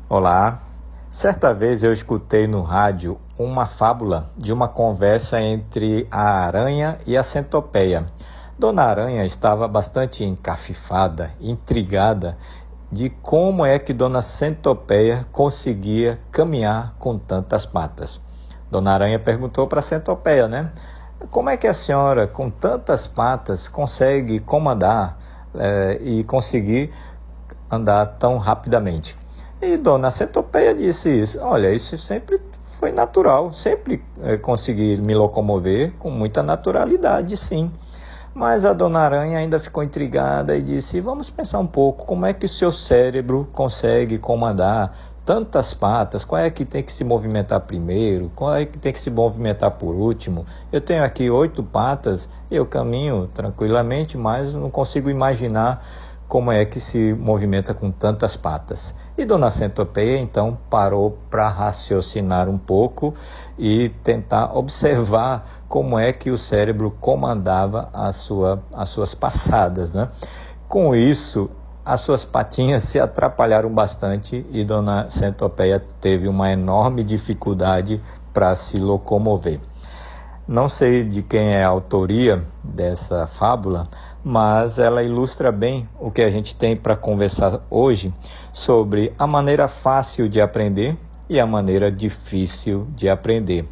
Olá, certa vez eu escutei no rádio uma fábula de uma conversa entre a aranha e a centopeia. Dona Aranha estava bastante encafifada, intrigada de como é que Dona Centopeia conseguia caminhar com tantas patas. Dona Aranha perguntou para a centopeia, né? Como é que a senhora, com tantas patas, consegue comandar e conseguir andar tão rapidamente? E Dona Centopeia disse isso: olha, isso sempre foi natural, sempre consegui me locomover com muita naturalidade, sim. Mas a Dona Aranha ainda ficou intrigada e disse: vamos pensar um pouco, como é que o seu cérebro consegue comandar tantas patas? Qual é que tem que se movimentar primeiro? Qual é que tem que se movimentar por último? Eu tenho aqui 8 patas, eu caminho tranquilamente, mas não consigo imaginar como é que se movimenta com tantas patas. E Dona Centopeia então parou para raciocinar um pouco e tentar observar como é que o cérebro comandava as suas passadas, né? Com isso, as suas patinhas se atrapalharam bastante e Dona Centopeia teve uma enorme dificuldade para se locomover. Não sei de quem é a autoria dessa fábula, mas ela ilustra bem o que a gente tem para conversar hoje sobre a maneira fácil de aprender e a maneira difícil de aprender.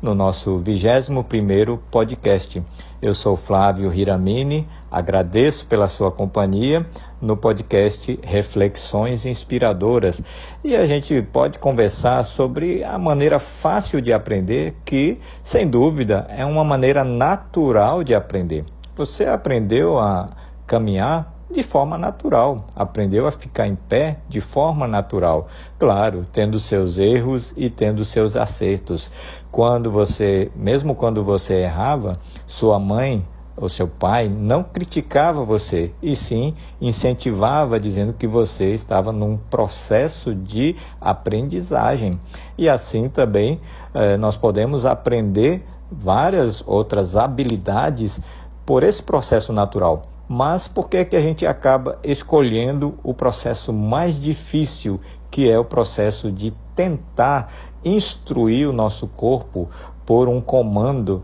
No nosso 21º podcast. Eu sou Flávio Hiramini, agradeço pela sua companhia no podcast Reflexões Inspiradoras. E a gente pode conversar sobre a maneira fácil de aprender, que, sem dúvida, é uma maneira natural de aprender. Você aprendeu a caminhar de forma natural, aprendeu a ficar em pé de forma natural, claro, tendo seus erros e tendo seus acertos. Mesmo quando você errava, sua mãe ou seu pai não criticava você, e sim incentivava, dizendo que você estava num processo de aprendizagem. E assim também nós podemos aprender várias outras habilidades por esse processo natural. Mas por que que a gente acaba escolhendo o processo mais difícil, que é o processo de tentar instruir o nosso corpo por um comando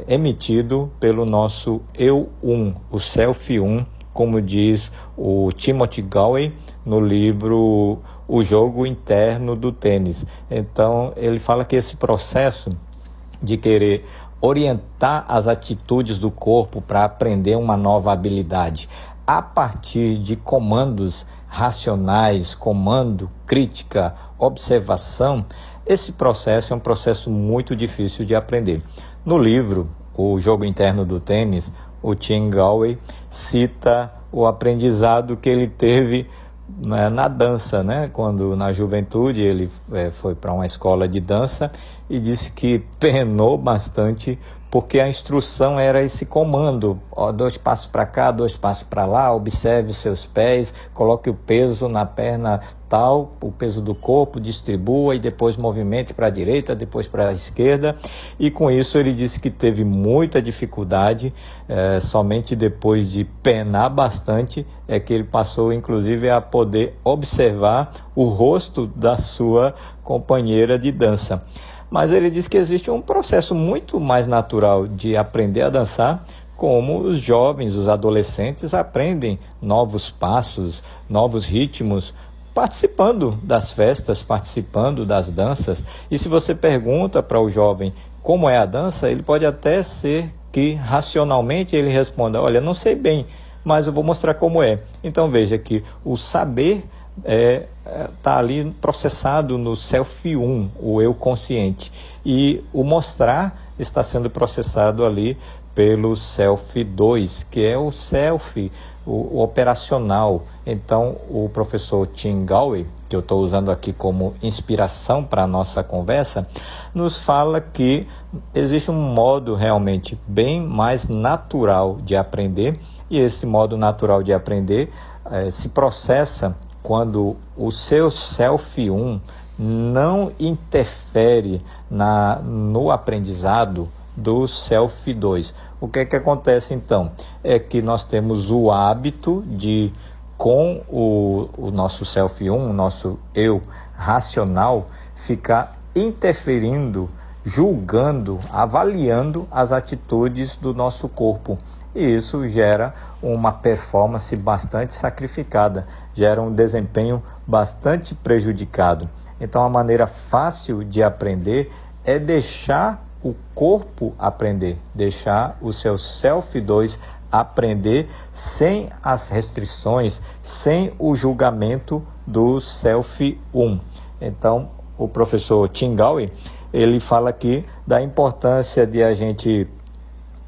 emitido pelo nosso Eu 1, o Self 1, como diz o Timothy Gallwey no livro O Jogo Interno do Tênis. Então ele fala que esse processo de querer orientar as atitudes do corpo para aprender uma nova habilidade a partir de comandos racionais, comando, crítica, observação, esse processo é um processo muito difícil de aprender. No livro O Jogo Interno do Tênis, o Tim Gallwey cita o aprendizado que ele teve na dança, né? Quando na juventude ele foi para uma escola de dança e disse que penou bastante porque a instrução era esse comando: 2 passos para cá, 2 passos para lá, observe os seus pés, coloque o peso na perna tal, o peso do corpo, distribua e depois movimente para a direita, depois para a esquerda. E com isso ele disse que teve muita dificuldade, somente depois de penar bastante é que ele passou inclusive a poder observar o rosto da sua companheira de dança. Mas ele diz que existe um processo muito mais natural de aprender a dançar, como os jovens, os adolescentes aprendem novos passos, novos ritmos, participando das festas, participando das danças. E se você pergunta para o jovem como é a dança, ele pode até ser que racionalmente ele responda: olha, não sei bem, mas eu vou mostrar como é. Então veja que o saber está ali processado no Self 1, o eu consciente, e o mostrar está sendo processado ali pelo Self 2, que é o Self, o operacional. Então o professor Tim Gallwey, que eu estou usando aqui como inspiração para a nossa conversa, nos fala que existe um modo realmente bem mais natural de aprender, e esse modo natural de aprender se processa quando o seu Self 1 não interfere no aprendizado do Self 2. O que é que acontece então? É que nós temos o hábito de, com o nosso self 1, o nosso eu racional, ficar interferindo, julgando, avaliando as atitudes do nosso corpo. E isso gera uma performance bastante sacrificada, gera um desempenho bastante prejudicado. Então, a maneira fácil de aprender é deixar o corpo aprender, deixar o seu Self 2 aprender sem as restrições, sem o julgamento do Self 1. Então, o professor Tim Gowey, ele fala aqui da importância de a gente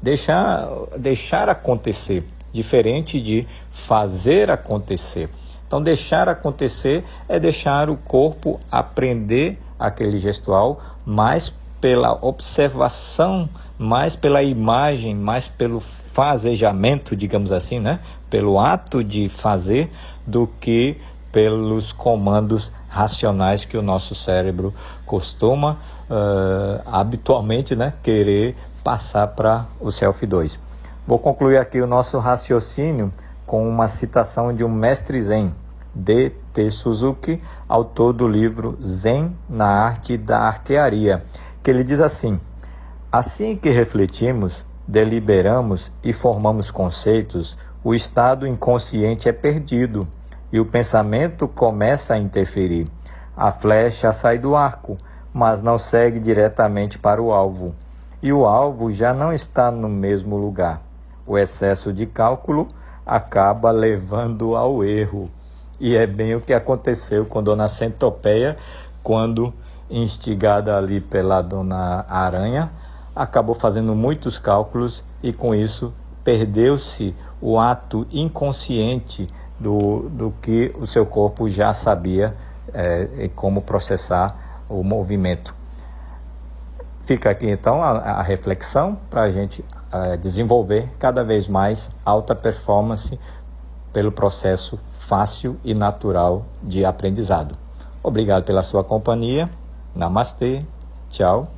deixar acontecer, diferente de fazer acontecer. Então, deixar acontecer é deixar o corpo aprender aquele gestual, mais pela observação, mais pela imagem, mais pelo fazejamento, digamos assim, né? Pelo ato de fazer, do que pelos comandos racionais que o nosso cérebro costuma habitualmente, né, querer passar para o Self 2. Vou concluir aqui o nosso raciocínio com uma citação de um mestre Zen, D.T. Suzuki, autor do livro Zen na Arte da Arquearia, que ele diz assim: assim que refletimos, deliberamos e formamos conceitos, o estado inconsciente é perdido e o pensamento começa a interferir. A flecha sai do arco, mas não segue diretamente para o alvo. E o alvo já não está no mesmo lugar. O excesso de cálculo acaba levando ao erro. E é bem o que aconteceu com Dona Centopeia, quando, instigada ali pela Dona Aranha, acabou fazendo muitos cálculos e com isso perdeu-se o ato inconsciente do que o seu corpo já sabia como processar o movimento. Fica aqui então a reflexão para a gente desenvolver cada vez mais alta performance pelo processo fácil e natural de aprendizado. Obrigado pela sua companhia. Namastê. Tchau.